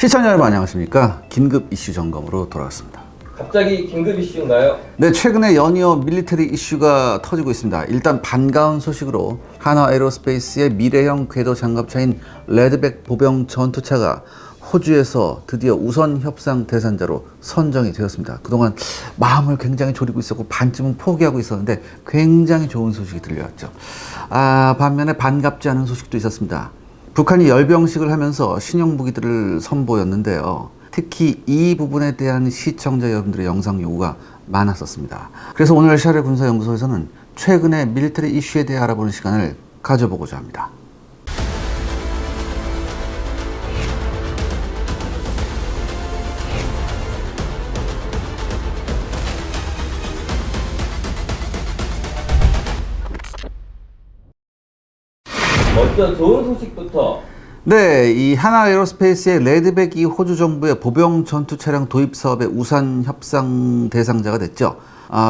시청자 여러분 안녕하십니까? 긴급 이슈 점검으로 돌아왔습니다. 갑자기 긴급 이슈인가요? 네, 최근에 연이어 밀리터리 이슈가 터지고 있습니다. 일단 반가운 소식으로 하나에어로스페이스의 미래형 궤도 장갑차인 레드백 보병 전투차가 호주에서 드디어 우선 협상 대상자로 선정이 되었습니다. 그동안 마음을 굉장히 졸이고 있었고 반쯤은 포기하고 있었는데 굉장히 좋은 소식이 들려왔죠. 반면에 반갑지 않은 소식도 있었습니다. 북한이 열병식을 하면서 신형 무기들을 선보였는데요. 특히 이 부분에 대한 시청자 여러분들의 영상 요구가 많았었습니다. 그래서 오늘 샤레 군사연구소에서는 최근의 밀리터리 이슈에 대해 알아보는 시간을 가져보고자 합니다. 먼저 좋은 소식부터. 네, 이 하나에어로스페이스의 레드백이 호주 정부의 보병 전투 차량 도입 사업의 우선 협상 대상자가 됐죠.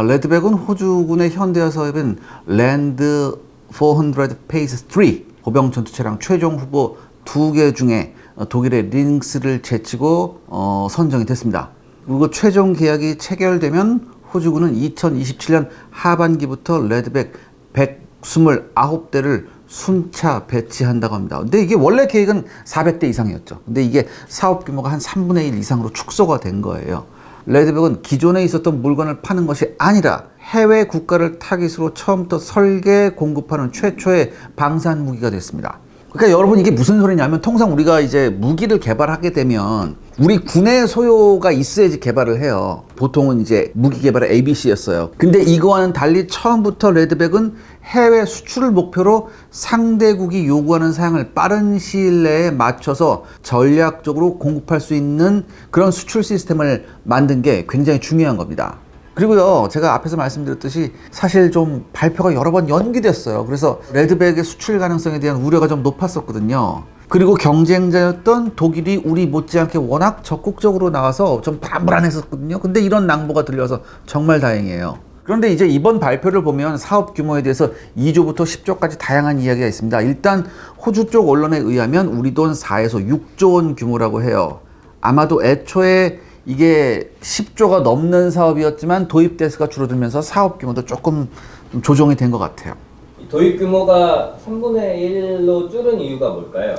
레드백은 호주군의 현대화 사업인 랜드 400 페이스 3 보병 전투 차량 최종 후보 2개 중에 독일의 링스를 제치고 선정이 됐습니다. 그리고 최종 계약이 체결되면 호주군은 2027년 하반기부터 레드백 129대를 순차 배치한다고 합니다. 근데 이게 원래 계획은 400대 이상이었죠. 근데 이게 사업 규모가 한 3분의 1 이상으로 축소가 된 거예요. 레드백은 기존에 있었던 물건을 파는 것이 아니라 해외 국가를 타깃으로 처음부터 설계 공급하는 최초의 방산 무기가 됐습니다. 그러니까 여러분 이게 무슨 소리냐면 통상 우리가 이제 무기를 개발하게 되면 우리 군의 소요가 있어야지 개발을 해요. 보통은 이제 무기 개발의 ABC였어요. 근데 이거와는 달리 처음부터 레드백은 해외 수출을 목표로 상대국이 요구하는 사양을 빠른 시일 내에 맞춰서 전략적으로 공급할 수 있는 그런 수출 시스템을 만든 게 굉장히 중요한 겁니다. 그리고요, 제가 앞에서 말씀드렸듯이 사실 좀 발표가 여러 번 연기됐어요. 그래서 레드백의 수출 가능성에 대한 우려가 좀 높았었거든요. 그리고 경쟁자였던 독일이 우리 못지않게 워낙 적극적으로 나와서 좀 불안했었거든요. 근데 이런 낭보가 들려서 정말 다행이에요. 그런데 이제 이번 발표를 보면 사업 규모에 대해서 2조부터 10조까지 다양한 이야기가 있습니다. 일단 호주 쪽 언론에 의하면 우리 돈 4에서 6조 원 규모라고 해요. 아마도 애초에 이게 10조가 넘는 사업이었지만 도입 대수가 줄어들면서 사업 규모도 조금 좀 조정이 된 것 같아요. 도입 규모가 3분의 1로 줄은 이유가 뭘까요?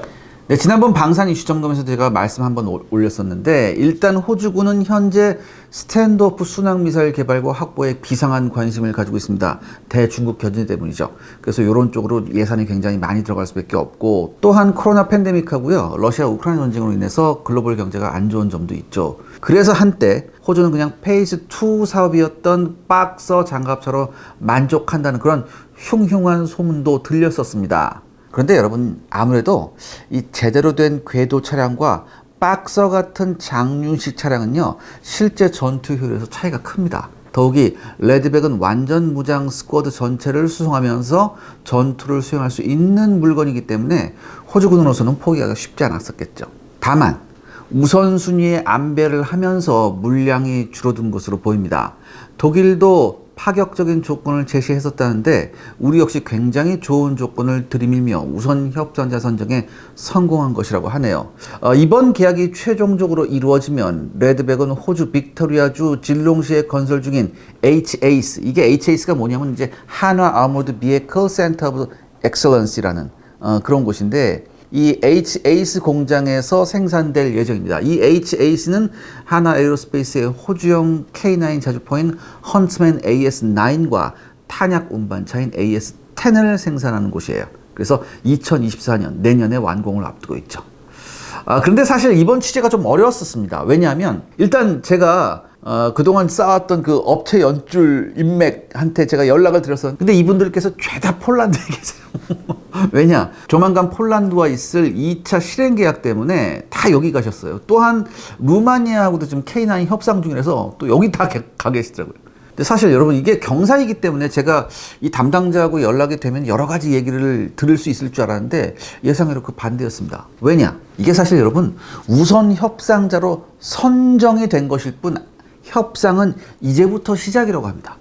네, 지난번 방산 이슈 점검에서 제가 말씀 한번 올렸었는데 일단 호주군은 현재 스탠드오프 순항미사일 개발과 확보에 비상한 관심을 가지고 있습니다. 대중국 견제 때문이죠. 그래서 이런 쪽으로 예산이 굉장히 많이 들어갈 수밖에 없고 또한 코로나 팬데믹하고요. 러시아 우크라이나 전쟁으로 인해서 글로벌 경제가 안 좋은 점도 있죠. 그래서 한때 호주는 그냥 페이스 2 사업이었던 박서 장갑차로 만족한다는 그런 흉흉한 소문도 들렸었습니다. 그런데 여러분 아무래도 이 제대로 된 궤도 차량과 박서 같은 장륜식 차량은요 실제 전투 효율에서 차이가 큽니다. 더욱이 레드백은 완전 무장 스쿼드 전체를 수송하면서 전투를 수행할 수 있는 물건이기 때문에 호주군으로서는 포기하기가 쉽지 않았었겠죠. 다만 우선순위에 안배를 하면서 물량이 줄어든 것으로 보입니다. 독일도 파격적인 조건을 제시했었다는데 우리 역시 굉장히 좋은 조건을 들이밀며 우선 협상자 선정에 성공한 것이라고 하네요. 이번 계약이 최종적으로 이루어지면 레드백은 호주 빅토리아주 질롱시에 건설 중인 HACE, 이게 HACE가 뭐냐면 이제 한화 아머드 비에클 센터 오브 엑셀런시라는 그런 곳인데 이 HACE 공장에서 생산될 예정입니다. 이 HACE는 하나에어로스페이스의 호주형 K9 자주포인 헌츠맨 AS9과 탄약 운반차인 AS10을 생산하는 곳이에요. 그래서 2024년 내년에 완공을 앞두고 있죠. 그런데 사실 이번 취재가 좀 어려웠었습니다. 왜냐하면 일단 제가 그동안 쌓았던 그 업체 연줄 인맥한테 제가 연락을 드렸었는데 근데 이분들께서 죄다 폴란드에 계세요. 왜냐? 조만간 폴란드와 있을 2차 실행 계약 때문에 다 여기 가셨어요. 또한 루마니아하고도 지금 K9 협상 중이라서 또 여기 다 가 계시더라고요. 근데 사실 여러분 이게 경사이기 때문에 제가 이 담당자하고 연락이 되면 여러 가지 얘기를 들을 수 있을 줄 알았는데 예상외로 그 반대였습니다. 왜냐? 이게 사실 여러분 우선 협상자로 선정이 된 것일 뿐 협상은 이제부터 시작이라고 합니다.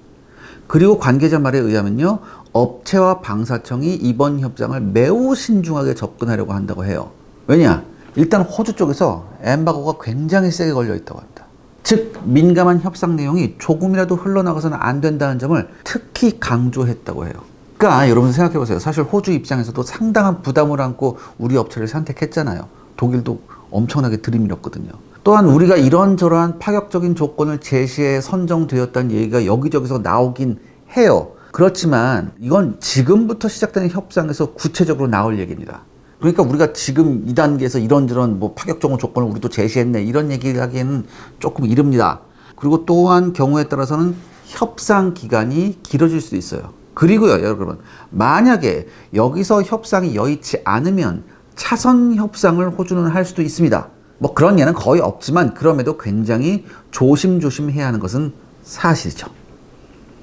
그리고 관계자 말에 의하면요. 업체와 방사청이 이번 협상을 매우 신중하게 접근하려고 한다고 해요. 왜냐? 일단 호주 쪽에서 엠바고가 굉장히 세게 걸려 있다고 합니다. 즉 민감한 협상 내용이 조금이라도 흘러나가서는 안 된다는 점을 특히 강조했다고 해요. 그러니까 여러분 생각해 보세요. 사실 호주 입장에서도 상당한 부담을 안고 우리 업체를 선택했잖아요. 독일도 엄청나게 들이밀었거든요. 또한 우리가 이런저런 파격적인 조건을 제시해 선정되었다는 얘기가 여기저기서 나오긴 해요. 그렇지만 이건 지금부터 시작되는 협상에서 구체적으로 나올 얘기입니다. 그러니까 우리가 지금 이 단계에서 이런저런 뭐 파격적인 조건을 우리도 제시했네 이런 얘기를 하기에는 조금 이릅니다. 그리고 또한 경우에 따라서는 협상 기간이 길어질 수도 있어요. 그리고요 여러분, 만약에 여기서 협상이 여의치 않으면 차선 협상을 호주는 할 수도 있습니다. 뭐 그런 예는 거의 없지만 그럼에도 굉장히 조심조심 해야 하는 것은 사실이죠.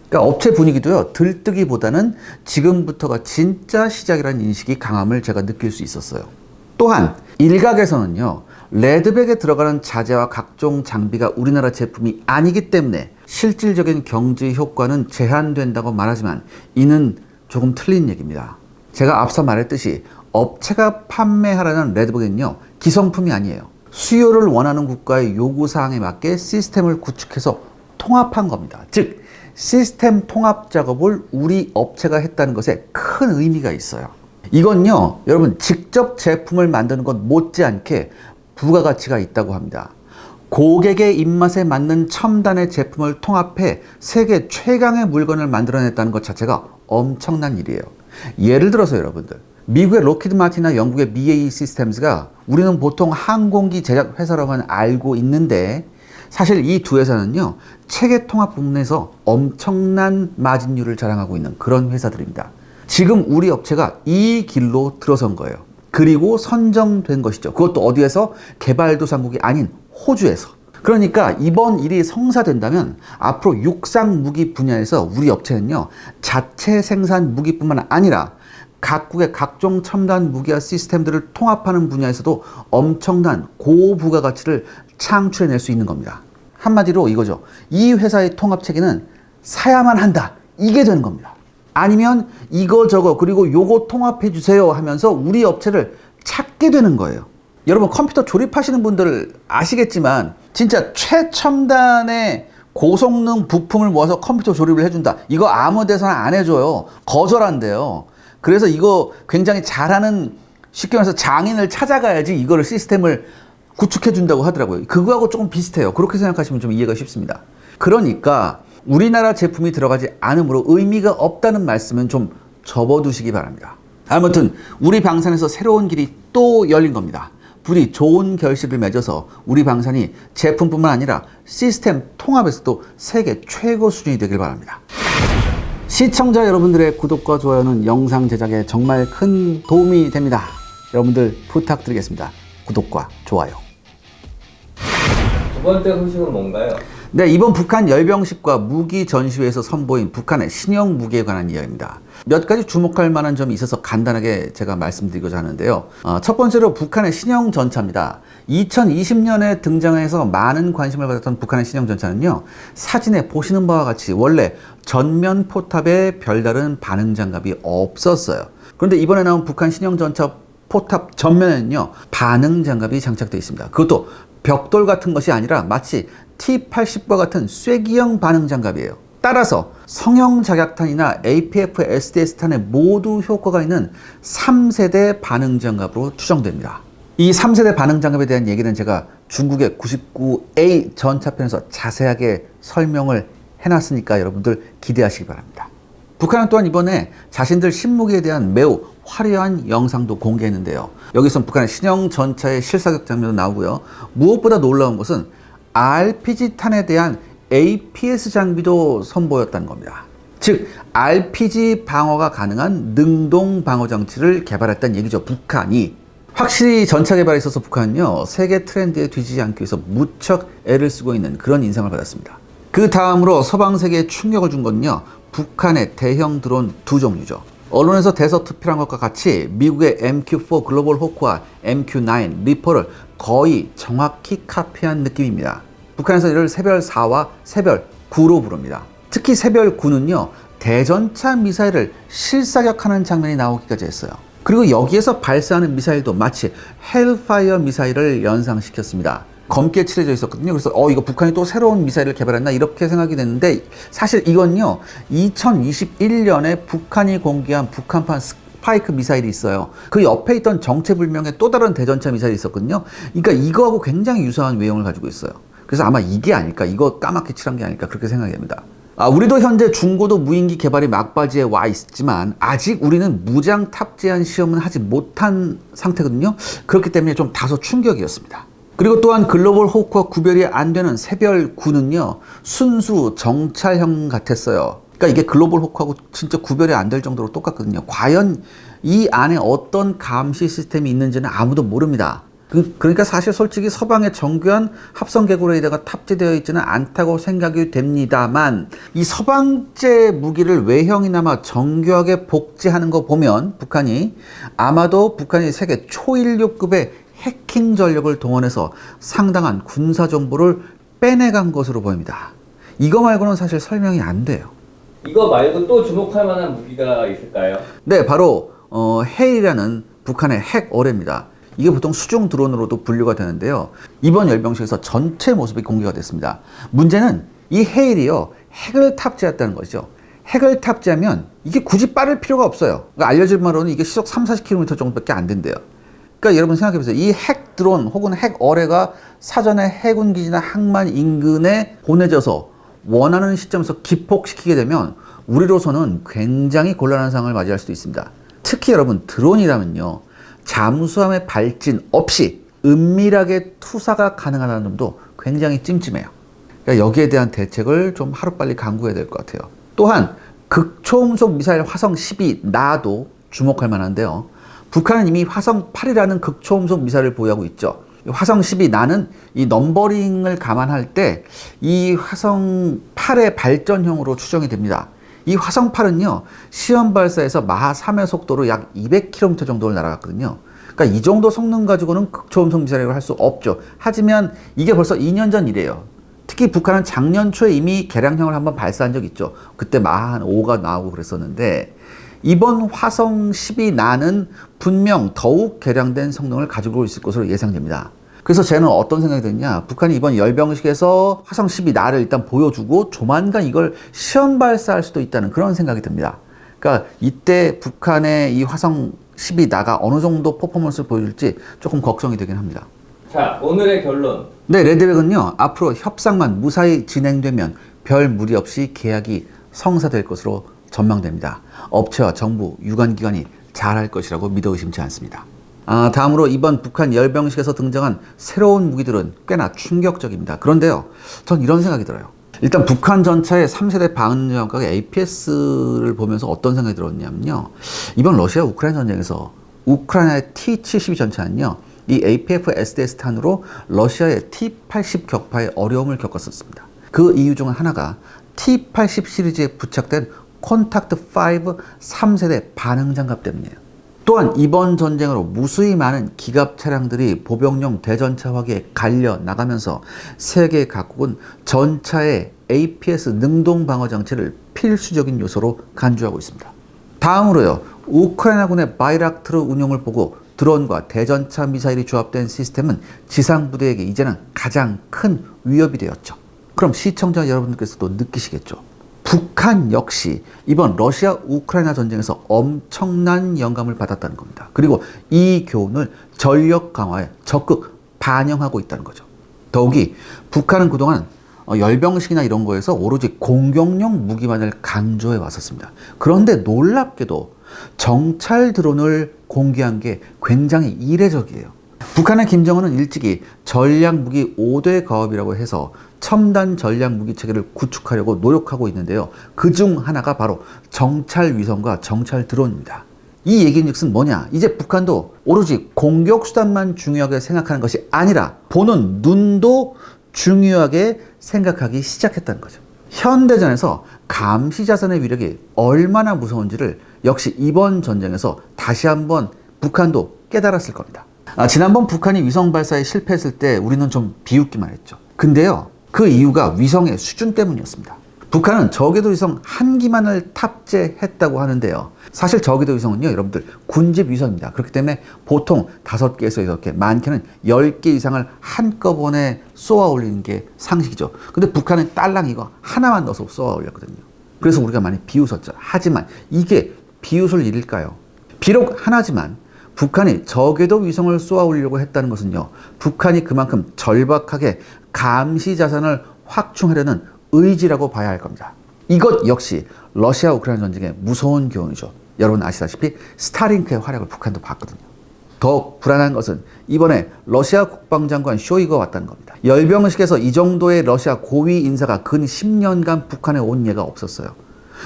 그러니까 업체 분위기도요, 들뜨기보다는 지금부터가 진짜 시작이라는 인식이 강함을 제가 느낄 수 있었어요. 또한 일각에서는요, 레드백에 들어가는 자재와 각종 장비가 우리나라 제품이 아니기 때문에 실질적인 경제 효과는 제한된다고 말하지만 이는 조금 틀린 얘기입니다. 제가 앞서 말했듯이 업체가 판매하라는 레드백은요, 기성품이 아니에요. 수요를 원하는 국가의 요구사항에 맞게 시스템을 구축해서 통합한 겁니다. 즉 시스템 통합 작업을 우리 업체가 했다는 것에 큰 의미가 있어요. 이건요 여러분, 직접 제품을 만드는 것 못지않게 부가가치가 있다고 합니다. 고객의 입맛에 맞는 첨단의 제품을 통합해 세계 최강의 물건을 만들어냈다는 것 자체가 엄청난 일이에요. 예를 들어서 여러분들, 미국의 로키드 마틴이나 영국의 BAE 시스템즈가 우리는 보통 항공기 제작 회사라고는 알고 있는데 사실 이 두 회사는요, 체계 통합 부문에서 엄청난 마진율을 자랑하고 있는 그런 회사들입니다. 지금 우리 업체가 이 길로 들어선 거예요. 그리고 선정된 것이죠. 그것도 어디에서? 개발도상국이 아닌 호주에서. 그러니까 이번 일이 성사된다면 앞으로 육상 무기 분야에서 우리 업체는요, 자체 생산 무기뿐만 아니라 각국의 각종 첨단 무기와 시스템들을 통합하는 분야에서도 엄청난 고부가가치를 창출해낼 수 있는 겁니다. 한마디로 이거죠. 이 회사의 통합 체계는 사야만 한다. 이게 되는 겁니다. 아니면 이거 저거 그리고 요거 통합해 주세요 하면서 우리 업체를 찾게 되는 거예요. 여러분 컴퓨터 조립하시는 분들 아시겠지만 진짜 최첨단의 고성능 부품을 모아서 컴퓨터 조립을 해준다. 이거 아무 데서나 안 해줘요. 거절한대요. 그래서 이거 굉장히 잘하는, 쉽게 말해서 장인을 찾아가야지 이거를 시스템을 구축해 준다고 하더라고요. 그거하고 조금 비슷해요. 그렇게 생각하시면 좀 이해가 쉽습니다. 그러니까 우리나라 제품이 들어가지 않으므로 의미가 없다는 말씀은 좀 접어두시기 바랍니다. 아무튼 우리 방산에서 새로운 길이 또 열린 겁니다. 부디 좋은 결실을 맺어서 우리 방산이 제품뿐만 아니라 시스템 통합에서도 세계 최고 수준이 되길 바랍니다. 시청자 여러분들의 구독과 좋아요는 영상 제작에 정말 큰 도움이 됩니다. 여러분들 부탁드리겠습니다. 구독과 좋아요. 두 번째 소식은 뭔가요? 네, 이번 북한 열병식과 무기 전시회에서 선보인 북한의 신형 무기에 관한 이야기입니다. 몇 가지 주목할 만한 점이 있어서 간단하게 제가 말씀드리고자 하는데요. 첫 번째로 북한의 신형 전차입니다. 2020년에 등장해서 많은 관심을 받았던 북한의 신형 전차는요, 사진에 보시는 바와 같이 원래 전면 포탑에 별다른 반응 장갑이 없었어요. 그런데 이번에 나온 북한 신형 전차 포탑 전면에는요, 반응 장갑이 장착되어 있습니다. 그것도 벽돌 같은 것이 아니라 마치 T-80과 같은 쐐기형 반응 장갑이에요. 따라서 성형 자격탄이나 APF SDS탄에 모두 효과가 있는 3세대 반응 장갑으로 추정됩니다. 이 3세대 반응 장갑에 대한 얘기는 제가 중국의 99A 전차편에서 자세하게 설명을 해놨으니까 여러분들 기대하시기 바랍니다. 북한은 또한 이번에 자신들 신무기에 대한 매우 화려한 영상도 공개했는데요. 여기선 북한의 신형 전차의 실사격 장면도 나오고요. 무엇보다 놀라운 것은 RPG탄에 대한 APS 장비도 선보였다는 겁니다. 즉 RPG 방어가 가능한 능동 방어 장치를 개발했다는 얘기죠. 북한이. 확실히 전차 개발에 있어서 북한은요, 세계 트렌드에 뒤지지 않기 위해서 무척 애를 쓰고 있는 그런 인상을 받았습니다. 그 다음으로 서방 세계에 충격을 준 건요, 북한의 대형 드론 두 종류죠. 언론에서 대서특필한 것과 같이 미국의 MQ-4 글로벌 호크와 MQ-9 리퍼를 거의 정확히 카피한 느낌입니다. 북한에서 이를 세별 4와 세별 9로 부릅니다. 특히 세별 9는요, 대전차 미사일을 실사격하는 장면이 나오기까지 했어요. 그리고 여기에서 발사하는 미사일도 마치 헬파이어 미사일을 연상시켰습니다. 검게 칠해져 있었거든요. 그래서 이거 북한이 또 새로운 미사일을 개발했나 이렇게 생각이 됐는데 사실 이건요 2021년에 북한이 공개한 북한판 스파이크 미사일이 있어요. 그 옆에 있던 정체불명의 또 다른 대전차 미사일이 있었거든요. 그러니까 이거하고 굉장히 유사한 외형을 가지고 있어요. 그래서 아마 이게 아닐까, 이거 까맣게 칠한 게 아닐까 그렇게 생각이 됩니다. 우리도 현재 중고도 무인기 개발이 막바지에 와 있지만 아직 우리는 무장 탑재한 시험은 하지 못한 상태거든요. 그렇기 때문에 좀 다소 충격이었습니다. 그리고 또한 글로벌 호크와 구별이 안 되는 새별 9는요 순수 정찰형 같았어요. 그러니까 이게 글로벌 호크하고 진짜 구별이 안 될 정도로 똑같거든요. 과연 이 안에 어떤 감시 시스템이 있는지는 아무도 모릅니다. 그러니까 사실 솔직히 서방의 정교한 합성 개구 레이더가 탑재되어 있지는 않다고 생각이 됩니다만 이 서방제 무기를 외형이나마 정교하게 복제하는 거 보면 북한이 아마도 북한이 세계 초인류급의 해킹 전력을 동원해서 상당한 군사 정보를 빼내간 것으로 보입니다. 이거 말고는 사실 설명이 안 돼요. 이거 말고 또 주목할 만한 무기가 있을까요? 네, 바로 헤일이라는 북한의 핵 어뢰입니다. 이게 보통 수중 드론으로도 분류가 되는데요. 이번 열병식에서 전체 모습이 공개가 됐습니다. 문제는 이 헤일이요 핵을 탑재했다는 거죠. 핵을 탑재하면 이게 굳이 빠를 필요가 없어요. 그러니까 알려진 바로는 이게 시속 30-40km 정도밖에 안 된대요. 그러니까 여러분 생각해보세요. 이 핵 드론 혹은 핵 어뢰가 사전에 해군 기지나 항만 인근에 보내져서 원하는 시점에서 기폭시키게 되면 우리로서는 굉장히 곤란한 상황을 맞이할 수도 있습니다. 특히 여러분 드론이라면요. 잠수함의 발진 없이 은밀하게 투사가 가능하다는 점도 굉장히 찜찜해요. 그러니까 여기에 대한 대책을 좀 하루빨리 강구해야 될 것 같아요. 또한 극초음속 미사일 화성 12 나도 주목할 만한데요. 북한은 이미 화성 8이라는 극초음속 미사일을 보유하고 있죠. 화성 12 나는 이 넘버링을 감안할 때 이 화성 8의 발전형으로 추정이 됩니다. 이 화성 8은요 시험 발사에서 마하 3의 속도로 약 200km 정도를 날아갔거든요. 그러니까 이 정도 성능 가지고는 극초음속 미사일을 할 수 없죠. 하지만 이게 벌써 2년 전 일이에요. 특히 북한은 작년 초에 이미 개량형을 한번 발사한 적이 있죠. 그때 마하 한 5가 나오고 그랬었는데 이번 화성 12 나는 분명 더욱 개량된 성능을 가지고 있을 것으로 예상됩니다. 그래서 저는 어떤 생각이 드냐, 북한이 이번 열병식에서 화성 12 나를 일단 보여주고 조만간 이걸 시험 발사할 수도 있다는 그런 생각이 듭니다. 그러니까 이때 북한의 이 화성 12 나가 어느 정도 퍼포먼스를 보여줄지 조금 걱정이 되긴 합니다. 자, 오늘의 결론. 네, 레드백은요 앞으로 협상만 무사히 진행되면 별 무리 없이 계약이 성사될 것으로 전망됩니다. 업체와 정부, 유관기관이 잘할 것이라고 믿어 의심치 않습니다. 다음으로 이번 북한 열병식에서 등장한 새로운 무기들은 꽤나 충격적입니다. 그런데요, 전 이런 생각이 들어요. 일단 북한 전차의 3세대 방위장갑의 APS를 보면서 어떤 생각이 들었냐면요. 이번 러시아 우크라이나 전쟁에서 우크라이나의 T-72 전차는요. 이 APF-SDS 탄으로 러시아의 T-80 격파에 어려움을 겪었었습니다. 그 이유 중 하나가 T-80 시리즈에 부착된 콘탁트5 3세대 반응장갑 때문이에요. 또한 이번 전쟁으로 무수히 많은 기갑 차량들이 보병용 대전차 화기에 갈려 나가면서 세계 각국은 전차의 APS 능동 방어 장치를 필수적인 요소로 간주하고 있습니다. 다음으로요, 우크라이나군의 바이락트르 운용을 보고 드론과 대전차 미사일이 조합된 시스템은 지상부대에게 이제는 가장 큰 위협이 되었죠. 그럼 시청자 여러분들께서도 느끼시겠죠. 북한 역시 이번 러시아 우크라이나 전쟁에서 엄청난 영감을 받았다는 겁니다. 그리고 이 교훈을 전력 강화에 적극 반영하고 있다는 거죠. 더욱이 북한은 그동안 열병식이나 이런 거에서 오로지 공격용 무기만을 강조해 왔었습니다. 그런데 놀랍게도 정찰 드론을 공개한 게 굉장히 이례적이에요. 북한의 김정은은 일찍이 전략무기 5대 가업이라고 해서 첨단 전략무기 체계를 구축하려고 노력하고 있는데요. 그중 하나가 바로 정찰 위성과 정찰 드론입니다. 이 얘기인즉슨 뭐냐? 이제 북한도 오로지 공격수단만 중요하게 생각하는 것이 아니라 보는 눈도 중요하게 생각하기 시작했다는 거죠. 현대전에서 감시자산의 위력이 얼마나 무서운지를 역시 이번 전쟁에서 다시 한번 북한도 깨달았을 겁니다. 지난번 북한이 위성 발사에 실패했을 때 우리는 좀 비웃기만 했죠. 근데요, 그 이유가 위성의 수준 때문이었습니다. 북한은 저궤도 위성 한 기만을 탑재했다고 하는데요. 사실 저궤도 위성은요, 여러분들 군집 위성입니다. 그렇기 때문에 보통 5개에서 6개, 많게는 10개 이상을 한꺼번에 쏘아 올리는 게 상식이죠. 근데 북한은 딸랑 이거 하나만 넣어서 쏘아 올렸거든요. 그래서 우리가 많이 비웃었죠. 하지만 이게 비웃을 일일까요? 비록 하나지만 북한이 저궤도 위성을 쏘아 올리려고 했다는 것은요, 북한이 그만큼 절박하게 감시 자산을 확충하려는 의지라고 봐야 할 겁니다. 이것 역시 러시아 우크라이나 전쟁의 무서운 교훈이죠. 여러분 아시다시피 스타링크의 활약을 북한도 봤거든요. 더욱 불안한 것은 이번에 러시아 국방장관 쇼이구가 왔다는 겁니다. 열병식에서 이 정도의 러시아 고위 인사가 근 10년간 북한에 온 예가 없었어요.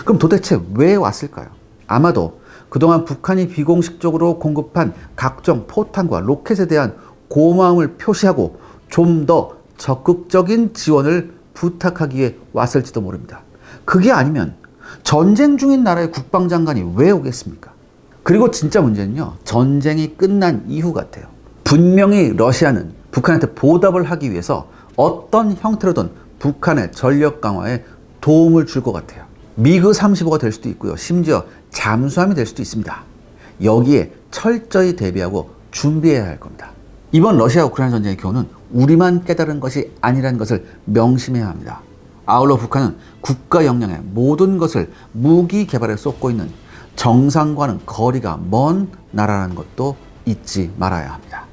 그럼 도대체 왜 왔을까요? 아마도 그동안 북한이 비공식적으로 공급한 각종 포탄과 로켓에 대한 고마움을 표시하고 좀 더 적극적인 지원을 부탁하기 위해 왔을지도 모릅니다. 그게 아니면 전쟁 중인 나라의 국방장관이 왜 오겠습니까? 그리고 진짜 문제는요, 전쟁이 끝난 이후 같아요. 분명히 러시아는 북한한테 보답을 하기 위해서 어떤 형태로든 북한의 전력 강화에 도움을 줄 것 같아요. 미그 35가 될 수도 있고요. 심지어 잠수함이 될 수도 있습니다. 여기에 철저히 대비하고 준비해야 할 겁니다. 이번 러시아 우크라이나 전쟁의 교훈은 우리만 깨달은 것이 아니라는 것을 명심해야 합니다. 아울러 북한은 국가 역량의 모든 것을 무기 개발에 쏟고 있는 정상과는 거리가 먼 나라라는 것도 잊지 말아야 합니다.